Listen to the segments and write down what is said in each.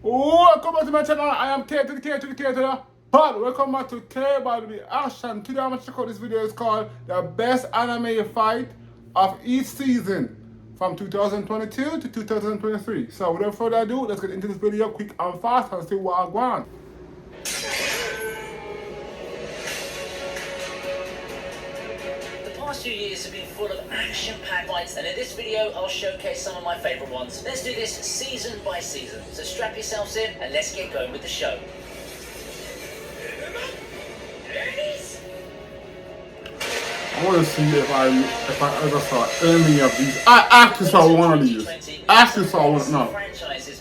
Welcome back to my channel. I am Tater. But welcome back to K-Barbie Action. Today I'm going to check out this video. It's called The Best Anime Fight of Each Season from 2022 to 2023. So without further ado, let's get into this video quick and fast and see what I want. The past few years have been full of action-packed fights, and in this video I'll showcase some of my favourite ones. Let's do this season by season, so strap yourselves in and let's get going with the show. I want to see if I ever saw any of these. I actually saw one of these. No.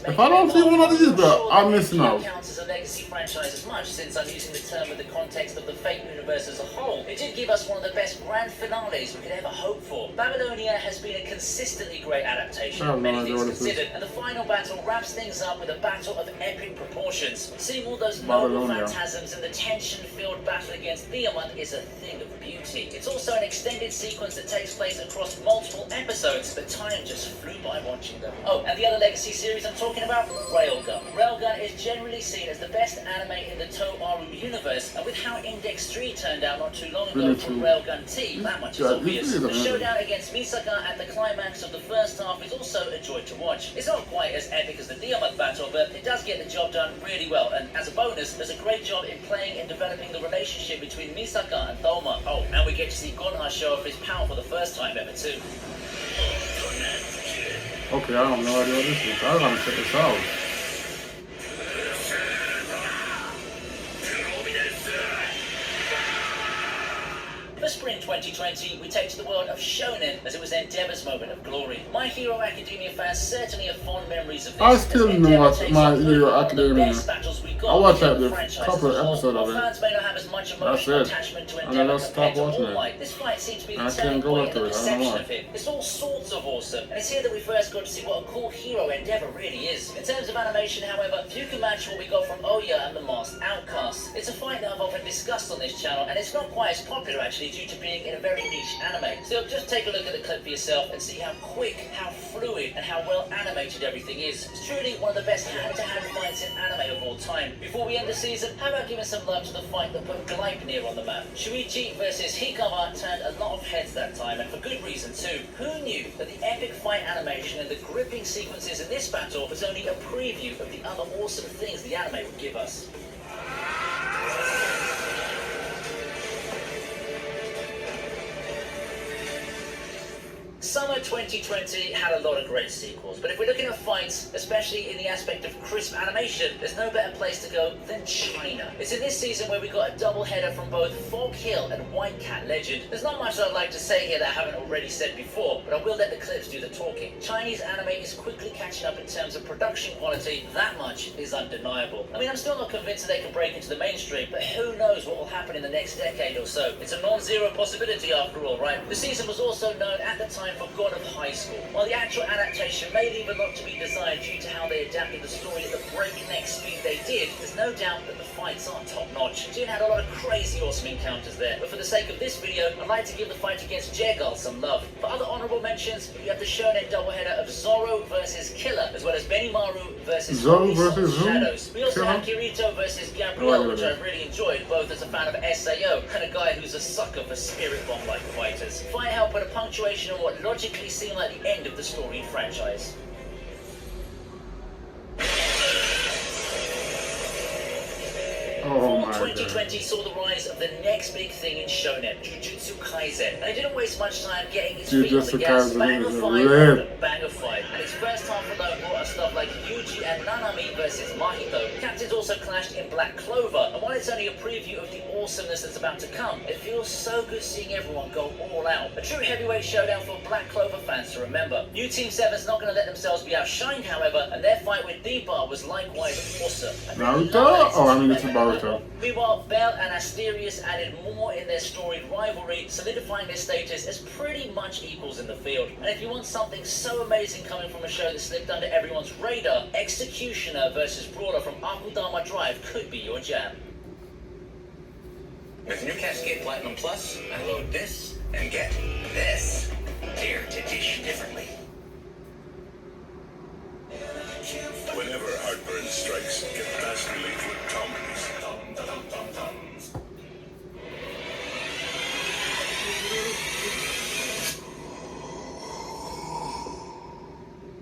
If I don't see one of these, bro, I'm missing out. Counts as a legacy franchise as much, since I'm using the term with the context of the Fate universe as a whole. It did give us one of the best grand finales we could ever hope for. Babylonia has been a consistently great adaptation, many things considered, and the final battle wraps things up with a battle of epic proportions. Seeing all those noble phantasms and the tension-filled battle against Tiamat is a thing of beauty. It's also an extended sequence that takes place across multiple episodes, but time just flew by watching them. Oh, and the other legacy series I'm talking about, Railgun. Railgun is generally seen as the best anime in the Toaru universe, and with how Index 3 turned out not too long ago from Railgun T, that much is obvious. The showdown against Misaka at the climax of the first half is also a joy to watch. It's not quite as epic as the Tiamat battle, but it does get the job done really well, and as a bonus, there's a great job in playing and developing the relationship between Misaka and Thoma. Oh, and we get to see Gonha show off his power for the first time ever too. Okay, I have no idea what this is. I gotta check this out. For spring 2020, we take to the world of Shonen as it was Endeavor's moment of glory. My Hero Academia fans certainly have fond memories of this. I still know what My Hero Academia. I watched that a couple of episodes of it. Fans may not have as much emotional attachment to Endeavor compared to All Might. This fight seems to be the turning point in the perception of him. It's all sorts of awesome, and it's here that we first got to see what a cool hero Endeavor really is. In terms of animation, however, few can match what we got from Oya and the Masked Outcast. It's a fight that I've often discussed on this channel, and it's not quite as popular actually due to being in a very niche anime. Still, just take a look at the clip for yourself and see how quick, how fluid, and how well animated everything is. It's truly one of the best hand-to-hand fights in anime of all time. Before we end the season, how about giving some love to the fight that put Gleipnir on the map? Shuichi versus Hikawa turned a lot of heads that time, and for good reason too. Who knew that the epic fight animation and the gripping sequences in this battle was only a preview of the other awesome things the anime would give us? Summer 2020 had a lot of great sequels, but if we're looking at fights, especially in the aspect of crisp animation, there's no better place to go than China. It's in this season where we got a double header from both Fog Hill and White Cat Legend. There's not much I'd like to say here that I haven't already said before, but I will let the clips do the talking. Chinese anime is quickly catching up in terms of production quality. That much is undeniable. I mean, I'm still not convinced that they can break into the mainstream, but who knows what will happen in the next decade or so. It's a non-zero possibility after all, right? The season was also known at the time for God of High School. While the actual adaptation may leave a lot to be desired due to how they adapted the story at the breakneck speed they did, there's no doubt that the fights are top-notch. Jin had a lot of crazy awesome encounters there, but for the sake of this video, I'd like to give the fight against Jegal some love. For other honorable mentions, we have the shonen doubleheader of Zoro versus Killer, as well as Benimaru versus Shadows. We also have Kirito versus Gabriel, which I've really enjoyed, both as a fan of SAO and a guy who's a sucker for spirit bomb-like fighters. Fight help put a punctuation on what logically seem like the end of the storied franchise. Oh my 2020 saw the rise of the next big thing in shonen, Jujutsu Kaisen, and it didn't waste much time getting its feet on the gas. Banger fight, and its first half alone brought us stuff like Yuji and Nanami versus Mahito. Captains also clashed in Black Clover, and while it's only a preview of the awesomeness that's about to come, it feels so good seeing everyone go all out. A true heavyweight showdown for Black Clover fans to remember. New Team 7's not going to let themselves be outshined, however, and their fight with D-Bar was likewise awesome. Naruto? Oh, I mean it's Naruto. Meanwhile, Bell and Asterius added more in their storied rivalry, solidifying their status as pretty much equals in the field. And if you want something so amazing coming from a show that slipped under everyone's radar, Executioner versus Brawler from Akudama Drive could be your jam. With new Cascade Platinum Plus, I load this and get this. Dare to dish differently. Whenever heartburn strikes, get fast relief with Tums.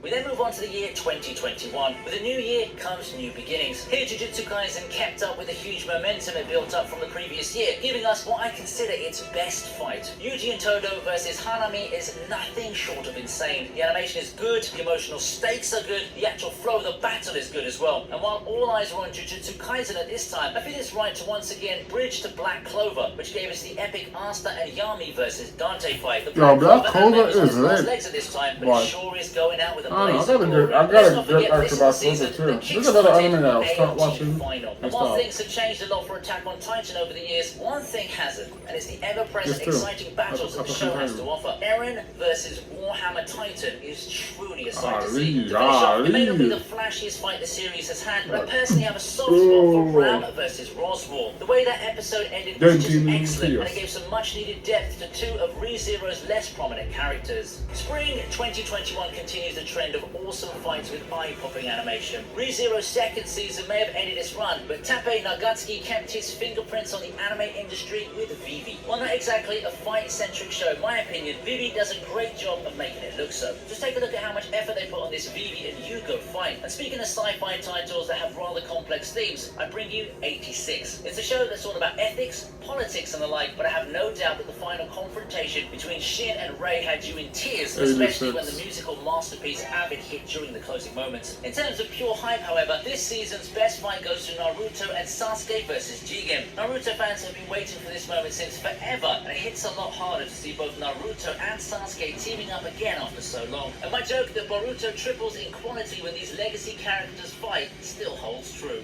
We then move on to the year 2021. With a new year comes new beginnings. Here Jujutsu Kaisen kept up with the huge momentum it built up from the previous year, giving us what I consider its best fight. Yuji and Todo versus Hanami is nothing short of insane. The animation is good, the emotional stakes are good, the actual flow of the battle is good as well. And while all eyes were on Jujutsu Kaisen at this time, I feel it's right to once again bridge to Black Clover, which gave us the epic Asta and Yami versus Dante fight. The Black Clover is on its last lit. legs at this time, but Right. it sure is going out with a I blaze got of a glory. good, I got Let's a not good forget actor this about season Clover too. that There's another kickstarted anime that I'll start AOT watching. final. And And while start. things have changed a lot for Attack on Titan over the years, one thing hasn't, and it's the ever-present This too. exciting battles that the show has to Titan. offer. Eren versus Warhammer Titan is truly a sight to see. Ali, To finish off, it may not be Ali. the flashiest fight the series has had, but I personally have a soft spot for Ram versus Roswell. The way that episode ended was just Denji excellent, and Nucleus. it gave some much-needed depth to two of ReZero's less prominent characters. Spring 2021 continues the trend of awesome fights with eye-popping animation. ReZero's second season may have ended its run, but Tappei Nagatsuki kept his fingerprints on the anime industry with Vivi. While not exactly a fight-centric show, in my opinion, Vivi does a great job of making it look so. Just take a look at how much effort they put on this Vivi and Yugo fight. And speaking of sci-fi titles that have rather complex themes, I bring you 86. It's a show that's all about ethics, politics and the like, but I have no doubt that the final confrontation between Shin and Rei had you in tears, especially when the musical masterpiece Avid hit during the closing moments. In terms of pure hype, however, this season's best fight goes to Naruto and Sasuke versus Jigen. Naruto fans have been waiting for this moment since forever, and it hits a lot harder to see both Naruto and Sasuke teaming up again after so long. And my joke that Boruto triples in quality when these legacy characters fight still holds true.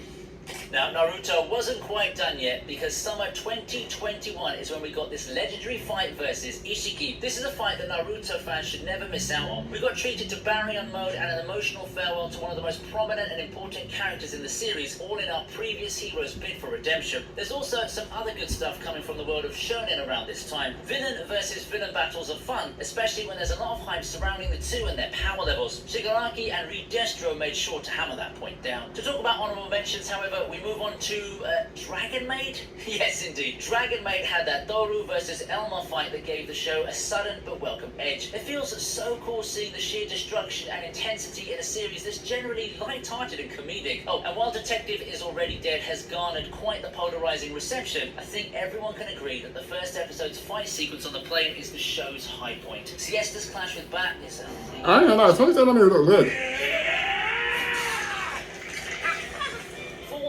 Now, Naruto wasn't quite done yet, because summer 2021 is when we got this legendary fight versus Ishiki. This is a fight that Naruto fans should never miss out on. We got treated to Baryon mode and an emotional farewell to one of the most prominent and important characters in the series, all in our previous hero's bid for redemption. There's also some other good stuff coming from the world of shonen around this time. Villain versus villain battles are fun, especially when there's a lot of hype surrounding the two and their power levels. Shigaraki and Reed Destro made sure to hammer that point down. To talk about honorable mentions, however, we move on to Dragon Maid? Yes, indeed. Dragon Maid had that Doru versus Elma fight that gave the show a sudden but welcome edge. It feels so cool seeing the sheer destruction and intensity in a series that's generally light-hearted and comedic. Oh, and while Detective Is Already Dead has garnered quite the polarizing reception, I think everyone can agree that the first episode's fight sequence on the plane is the show's high point. Siesta's clash with Bat is a thing. I ain't gonna lie, somebody's telling me it look good.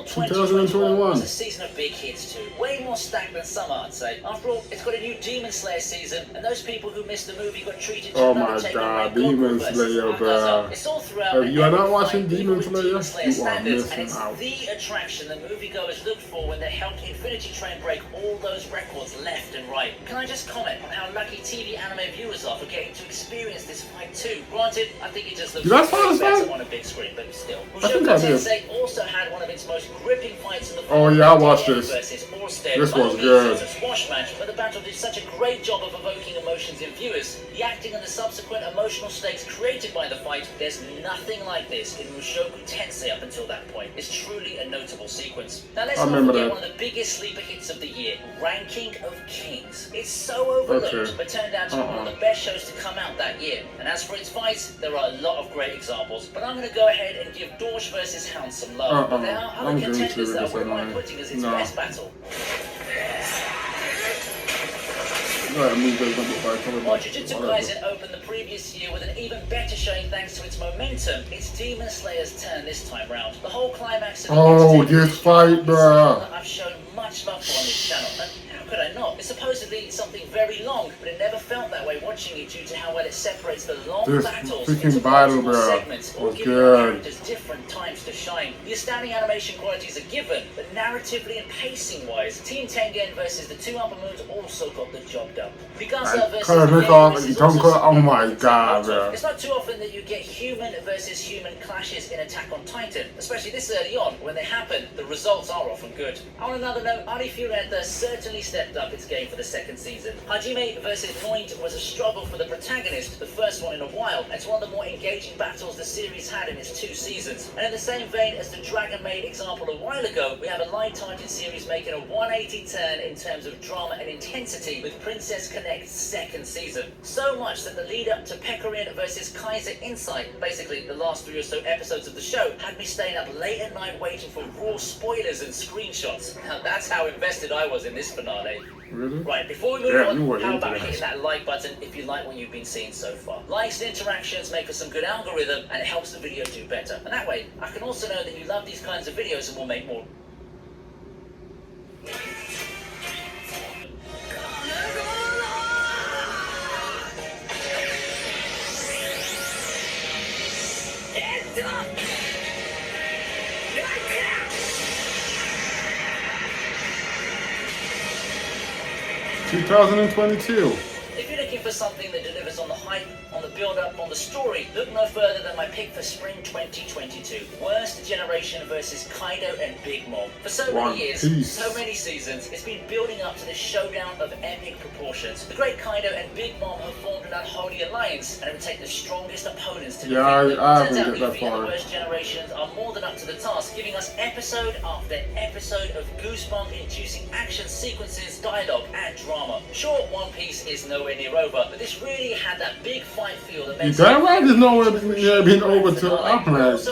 2021 was a season of big hits too. Way more stacked than summer, I'd say. After all, it's got a new Demon Slayer season, and those people who missed the movie got treated to Oh another my take on God, Goku Demon versus Slayer, Akaza. bruh. It's all throughout. If and you are not every watching fight, Demon even with Slayer, Demon you are standards, and missing it's out. the attraction that moviegoers looked for when they helped Infinity Train break all those records left and right. Can I just comment on how lucky TV anime viewers are for getting to experience this fight too? Granted, I think it just looks Did I saw this better fight? on a big screen, but still. I think I Mushoku did. Tensei also had one of its most gripping fights in the Oh, yeah, I watched this. versus Orsted. This By all was means, good. It's a squash match, but the battle did such a great job of evoking emotions in viewers. The acting and the subsequent emotional stakes created by the fight, there's nothing like this in Mushoku Tensei up until that point. It's truly a notable sequence. Now let's I not remember forget that. one of the biggest sleeper hits of the year, Ranking of Kings. It's so overlooked, Okay. but turned out to be one of the best shows to come out that year. And as for its fights, there are a lot of great examples. But I'm going to go ahead and give Dorsch versus Hound some love. But there are other I'm going to contenders that I this wouldn't mind anime. putting as its No. best battle. Right, move those number five. While Jujutsu Kaisen opened the previous year with an even better showing thanks to its momentum, it's Demon Slayer's turn this time round. The whole climax of the Oh, entertainment this fight, is something bruh. that I've shown much love for on this channel. And how could I not? It's supposedly something very long, but it never felt that way watching it due to how well it separates the long This battles freaking into battle, multiple bruh, segments, all was giving the good. characters different times to shine. The astounding animation qualities are given, but narratively and pacing-wise, Team Tengen versus the two Upper Moons also got the job done. Mikasa versus Color the Nick off This and is also Tonka. Oh something my to take God, note of. bruh. It's not too often that you get human versus human clashes in Attack on Titan, especially this early on. When they happen, the results are often good. On another note, Arifureta certainly stepped up its game for the second season. Hajime vs. Noid was a struggle for the protagonist, the first one in a while, and it's one of the more engaging battles the series had in its 2 seasons. And in the same vein as the Dragon Maid example a while ago, we have a light-hearted series making a 180 turn in terms of drama and intensity with Princess Connect's 2nd season. So much that the lead up to Pecorin vs. Kaiser Insight, basically the last 3 or so episodes of the show, had me staying up late at night waiting for raw spoilers and screenshots. Now that's how invested I was in this finale. Really? Right, before we move on, how about hitting that like button if you like what you've been seeing so far? Likes and interactions make for some good algorithm and it helps the video do better. And that way, I can also know that you love these kinds of videos and will make more. Stop! 2022. If you're looking for something that delivers on the hype, on the build-up, on the story, look no further than my pick for spring 2022. Worst Generation versus Kaido and Big Mom. For so many years, so many seasons, it's been building up to this showdown of epic proportions. The great Kaido and Big Mom have formed an unholy alliance, and it would take the strongest opponents to defeat them. Turns out Luffy and the Worst Generations are more than up to the task, giving us episode after episode of goosebump-inducing action sequences, dialogue, and drama. Sure, One Piece is nowhere near over, but this really had that big fight feel that makes damn right there's nowhere near being over to One Piece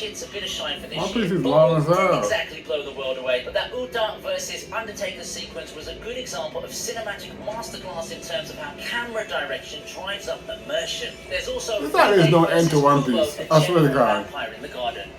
is long as hell. Didn't exactly blow the world away, but that Uta versus Undertaker sequence was a good example of cinematic masterclass in terms of how camera direction drives up immersion. There's also there is no end to One Piece. I swear to God. Vampire in the Garden.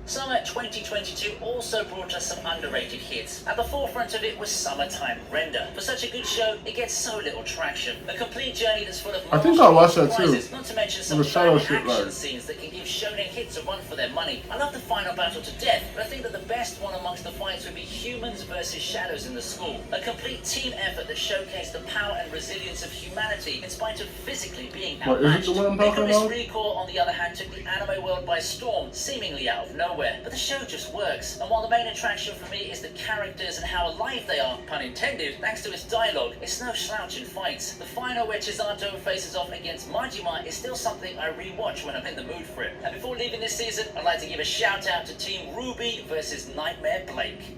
Summer 2022 also brought us some underrated hits. At the forefront of it was Summertime Render. For such a good show, it gets so little traction. A complete journey that's full of I think I watched that too. Not to mention some shadow action scenes that can give shonen hits a run for their money. I love the final battle to death, but I think that the best one amongst the fights would be Humans versus Shadows in the school. A complete team effort that showcased the power and resilience of humanity in spite of physically being outmatched. Icarus Recall, on the other hand, took the anime world by storm, seemingly out of nowhere. But the show just works, and while the main attraction for me is the characters and how alive they are, pun intended, thanks to its dialogue, it's no slouch in fights. The final where Chisato faces off against Majima is still something I rewatch when I'm in the mood for it. And before leaving this season, I'd like to give a shout out to Team Ruby versus Nightmare Blake.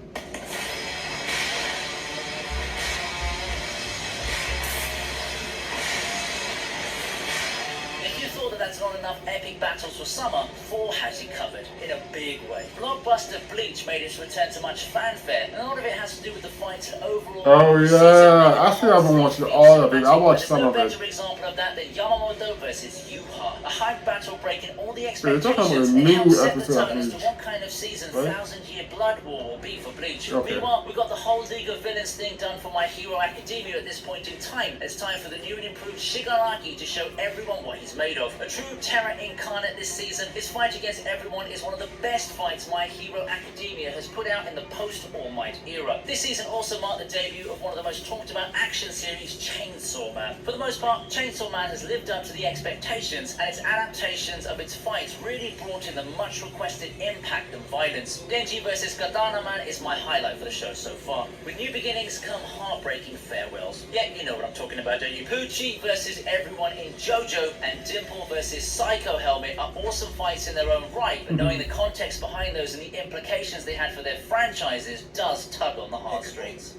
That's not enough epic battles for summer, 4 has you covered in a big way. Blockbuster Bleach made its return to much fanfare, and a lot of it has to do with the fights and overall. Oh yeah, I still haven't watched all of it. I watched some of it. There's no better example of that than Yamamoto versus Yuha, a hype battle breaking all the expectations and helped set the tone as to what kind of season 1000-Year Blood War will be for Bleach. Meanwhile, we got the whole League of Villains thing done for My Hero Academia at this point in time. It's time for the new and improved Shigaraki to show everyone what he's made of. A true terror incarnate this season, his fight against everyone is one of the best fights My Hero Academia has put out in the post-All Might era. This season also marked the debut of one of the most talked about action series, Chainsaw Man. For the most part, Chainsaw Man has lived up to the expectations, and its adaptations of its fights really brought in the much requested impact and violence. Denji vs. Katana Man is my highlight for the show so far. With new beginnings come heartbreaking farewells. Yeah, you know what I'm talking about, don't you? Pucci versus everyone in JoJo and Dimple versus Psycho Helmet are awesome fights in their own right, but knowing the context behind those and the implications they had for their franchises does tug on the heartstrings.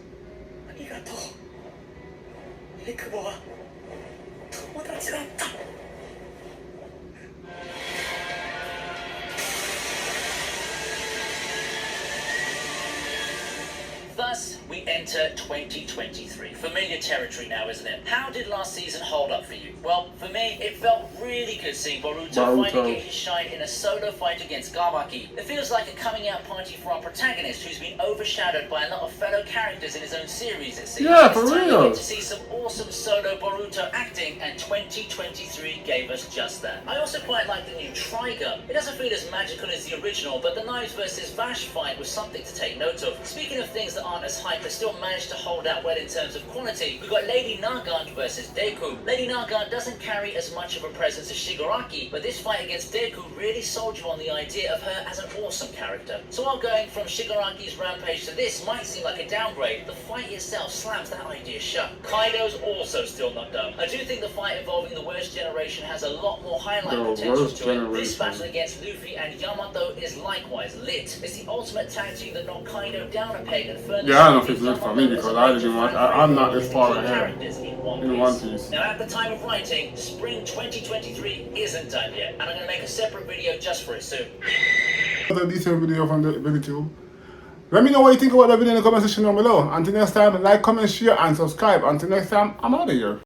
Thus, we enter 2023. Familiar territory now, isn't it? How did last season hold up for you? Well, for me, it felt really good seeing Boruto finally get his shine in a solo fight against Gabaki. It feels like a coming out party for our protagonist, who's been overshadowed by a lot of fellow characters in his own series, it seems. Yeah, for real. To see some awesome solo Boruto acting, and 2023 gave us just that. I also quite like the new Trigun. It doesn't feel as magical as the original, but the Knives versus Vash fight was something to take note of. Speaking of things that aren't as hype but still managed to hold out well in terms of quality. We've got Lady Nagant versus Deku. Lady Nagant doesn't carry as much of a presence as Shigaraki, but this fight against Deku really sold you on the idea of her as an awesome character. So while going from Shigaraki's rampage to this might seem like a downgrade, the fight itself slams that idea shut. Kaido's also still not done. I do think the fight involving the worst generation has a lot more highlight potential to it. This battle against Luffy and Yamato is likewise lit. It's the ultimate tag team that knocked Kaido down a peg and further. Yeah, I don't know if it's lit for me because I didn't want. I'm not this far ahead in One Piece. Now, at the time of writing, spring 2023 isn't done yet, and I'm going to make a separate video just for it soon. Another decent video from the YouTube. Let me know what you think about the video in the comment section down below. Until next time, like, comment, share, and subscribe. Until next time, I'm out of here.